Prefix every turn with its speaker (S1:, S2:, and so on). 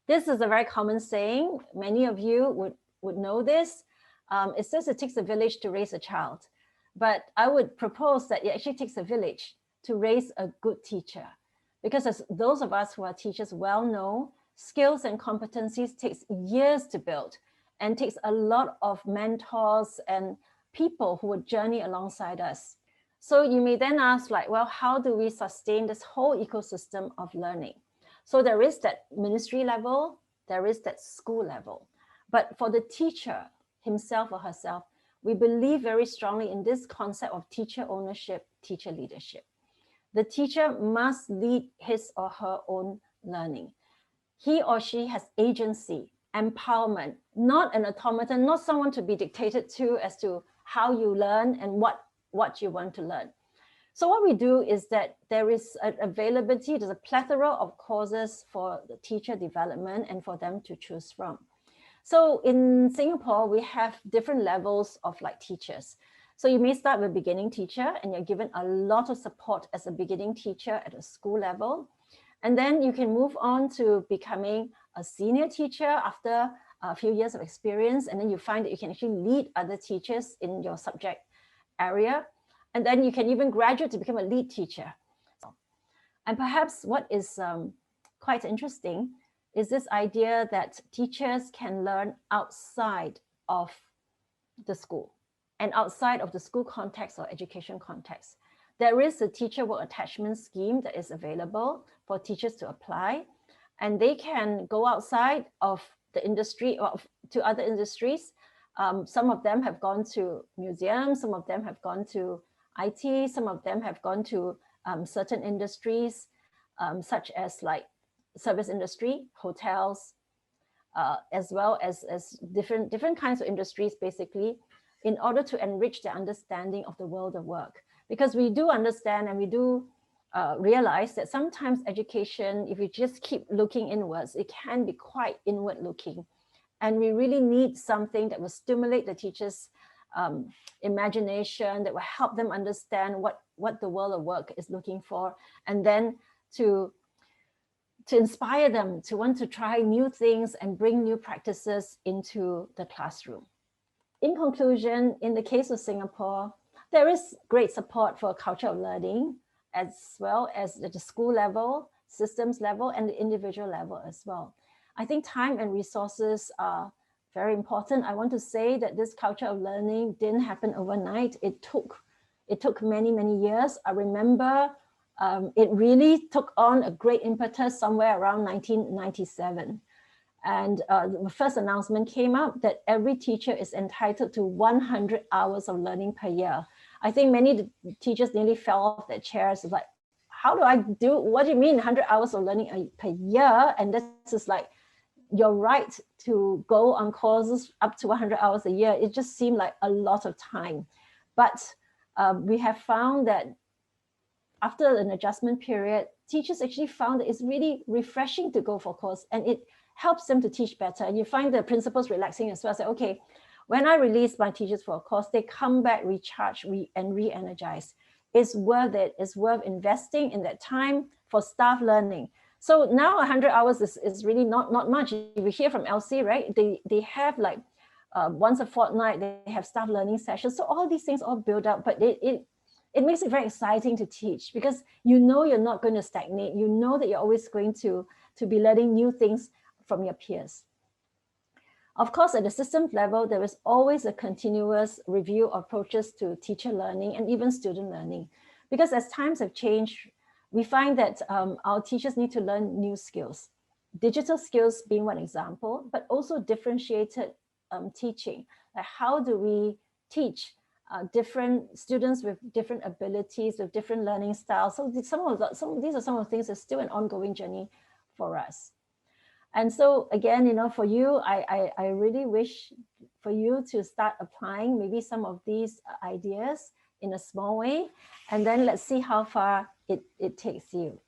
S1: This is a very common saying. Many of you would know this. It says it takes a village to raise a child. But I would propose that it actually takes a village to raise a good teacher. Because as those of us who are teachers well know, skills and competencies takes years to build and takes a lot of mentors and people who would journey alongside us. So you may then ask, like, well, how do we sustain this whole ecosystem of learning? So there is that ministry level, there is that school level. But for the teacher himself or herself, we believe very strongly in this concept of teacher ownership, teacher leadership. The teacher must lead his or her own learning. He or she has agency, empowerment, not an automaton, not someone to be dictated to as to how you learn and what you want to learn. So what we do is that there is an availability, there's a plethora of courses for the teacher development and for them to choose from. So in Singapore, we have different levels of like teachers. So you may start with beginning teacher and you're given a lot of support as a beginning teacher at a school level. And then you can move on to becoming a senior teacher after a few years of experience. And then you find that you can actually lead other teachers in your subject area. And then you can even graduate to become a lead teacher. And perhaps what is quite interesting is this idea that teachers can learn outside of the school and outside of the school context or education context. There is a teacher work attachment scheme that is available for teachers to apply, and they can go outside of the industry or to other industries. Some of them have gone to museums, some of them have gone to IT, some of them have gone to certain industries, such as like service industry, hotels, as well as different kinds of industries, basically, in order to enrich their understanding of the world of work. Because we do understand and we do realize that sometimes education, if you just keep looking inwards, it can be quite inward looking. And we really need something that will stimulate the teachers' imagination, that will help them understand what the world of work is looking for, and then to inspire them to want to try new things and bring new practices into the classroom. In conclusion, in the case of Singapore, there is great support for a culture of learning, as well as at the school level, systems level, and the individual level as well. I think time and resources are very important. I want to say that this culture of learning didn't happen overnight. It took many, many years. I remember it really took on a great impetus somewhere around 1997. And the first announcement came up that every teacher is entitled to 100 hours of learning per year. I think many teachers nearly fell off their chairs. It's like, how do I do, what do you mean 100 hours of learning per year? And this is like your right to go on courses up to 100 hours a year. It just seemed like a lot of time. But we have found that after an adjustment period, teachers actually found that it's really refreshing to go for a course, and it helps them to teach better. And you find the principals relaxing as well. Say, okay, when I release my teachers for a course, they come back recharged and re-energized. It's worth it. It's worth investing in that time for staff learning. So now 100 hours is really not much. If you hear from 𝗙𝘂𝘂𝘁, right? They have like once a fortnight, they have staff learning sessions. So all these things all build up, but it makes it very exciting to teach, because you know you're not going to stagnate. You know that you're always going to be learning new things from your peers. Of course, at the systems level, there is always a continuous review of approaches to teacher learning and even student learning. Because as times have changed, we find that our teachers need to learn new skills. Digital skills being one example, but also differentiated teaching. Like, how do we teach different students with different abilities, with different learning styles? So these are some of the things that's still an ongoing journey for us. And so again, you know, for you, I really wish for you to start applying maybe some of these ideas in a small way, and then let's see how far it takes you.